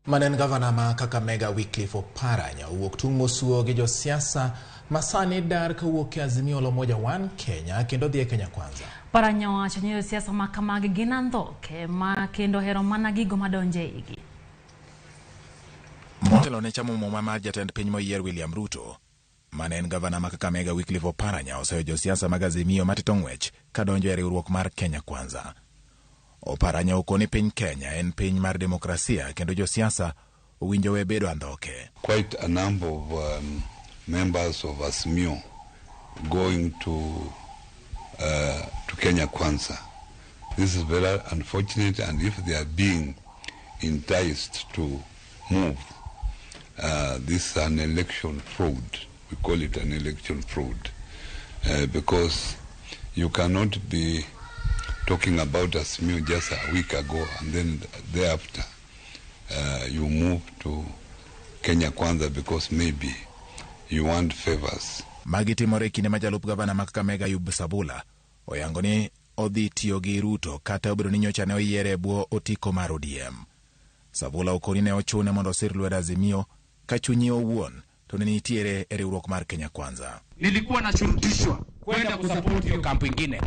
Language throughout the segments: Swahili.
Manen gavana ma Kakamega Wycliffe Oparanya owuok tung' mosuo gi josiasa masani dar kawuok e Azimio la Umoja One Kenya kendo dhi e Kenya Kwanza. Oparanya owacho ni josiasa ma kamagi gin andhoke ma kendo hero mana gigo madonje igi. Motelo ne chamo muma mar jatend piny moyier William Ruto, manen gavana ma Kakamega Wycliffe Oparanya oseyo josiasa mag Azimio matito ng'wech kadonjo e riwruok mar Kenya Kwanza. Oparanya okoni piny Kenya en piny mar demokrasia kendo josiasa owinjo we bedo andhoke. Quite a number of members of Azimio going to Kenya Kwanza. This is very unfortunate, and if they are being enticed to move, this is an election fraud. We call it an election fraud because you cannot be talking about Azimio just a week ago and then thereafter you move to Kenya Kwanza because maybe you want favors. Magitimore kinde ma jalup gavana ma Kakamega Ayub Sabula oyango ni odhi tiyo gi Ruto kata obedo ni nyocha ne oyiere e bwo otiko mar ODM. Sabula okoni ne ochune mondo osir lwedo Azimio ka chunye owuon to ne nitiere e riwruok mar Kenya Kwanza. Nilikuwa nashurutishwa kwenda kusupport hiyo kampu ingine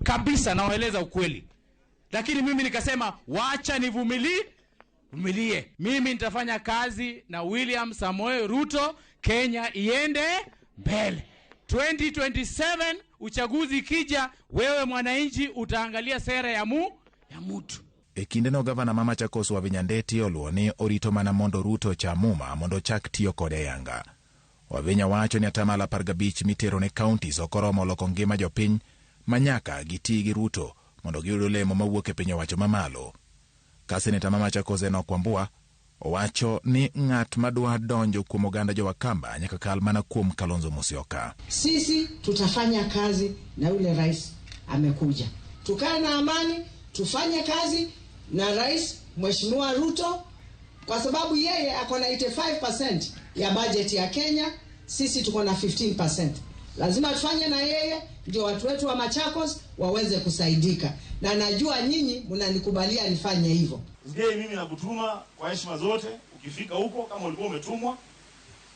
kabisa, naeleza ukweli, lakini mimi nikasema waacha nivumilie. Mimi nitafanya kazi na William Samoei Ruto, Kenya iende mbele. 2027 uchaguzi kija, wewe mwananchi utaangalia sera ya mtu. E kinde no gavana mama Machakos wa Vinyandeti oluo ni orito mana mondo Ruto chamuma mondo chak tiyo kode yanga. Wavinya wacho ni atamala 15 mitero ne counties okoromo loko ngima jopiny manyaka giti gi Ruto mondo giyud olemo mawuok e piny owacho mamalo. Ka seneta mama Machakos Kwambua owacho ni ng'at madwa donjo kuom oganda jowakamba nyaka kal mana kuom Kalonzo Musyoka. Sisi tutafanya kazi na yule rais amekuja. Tukae na amani, tufanye kazi na rais Mheshimiwa Ruto kwa sababu yeye ako na 85% ya budget ya Kenya, sisi tuko na 15%. Lazima tufanye na yeye ndio watu wetu wa Machakos waweze kusaidika. Na najua nyinyi mnanikubalia nifanye hivyo. Ndio mimi nakutuma kwa heshima zote, ukifika huko kama ulikuwa umetumwa,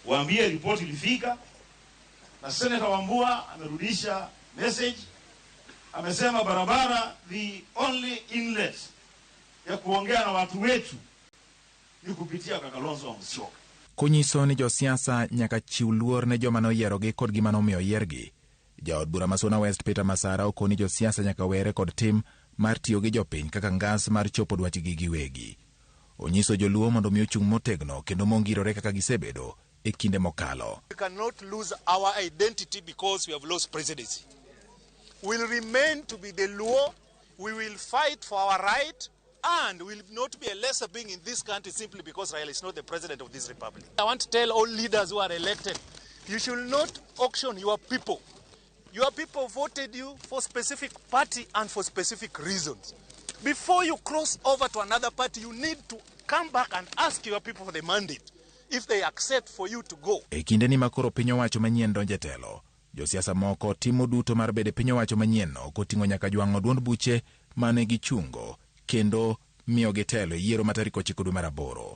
waambie ripoti ilifika. Na Senator Wambua amerudisha message. Amesema barabara the only inlet ya kuongea na watu wetu ni kupitia kwa Kalonzo Musyoka. Kunyiso ni josiasa nyaka chiw luor ne joma noyierogi kod gima nomiyo oyiergi. Jaod bura Masona West Peter Masara okoni josiasa nyaka were kod tim mar tiyo gi jopiny kaka ngas mar chopo dwachgi giwegi. Onyiso joluo mondo mi ochung' motegno kendo mongirore kaka gisebedo e kinde mokalo. We cannot lose our identity because we have lost presidency. We will remain to be the Luo. We will fight for our right, and we will not be a lesser being in this country simply because Raila is not the president of this republic. I want to tell all leaders who are elected, you should not auction your people. Your people voted you for specific party and for specific reasons. Before you cross over to another party, you need to come back and ask your people for the mandate if they accept for you to go. E kinde ni makoro piny owacho manyien donje telo, josiasa moko timo duto mar bede piny owacho manyien no koting'o nyaka jwang'o duond buche mane gichungo kendo miyo gitelo yiero ma tarik 9 dwe mar 8.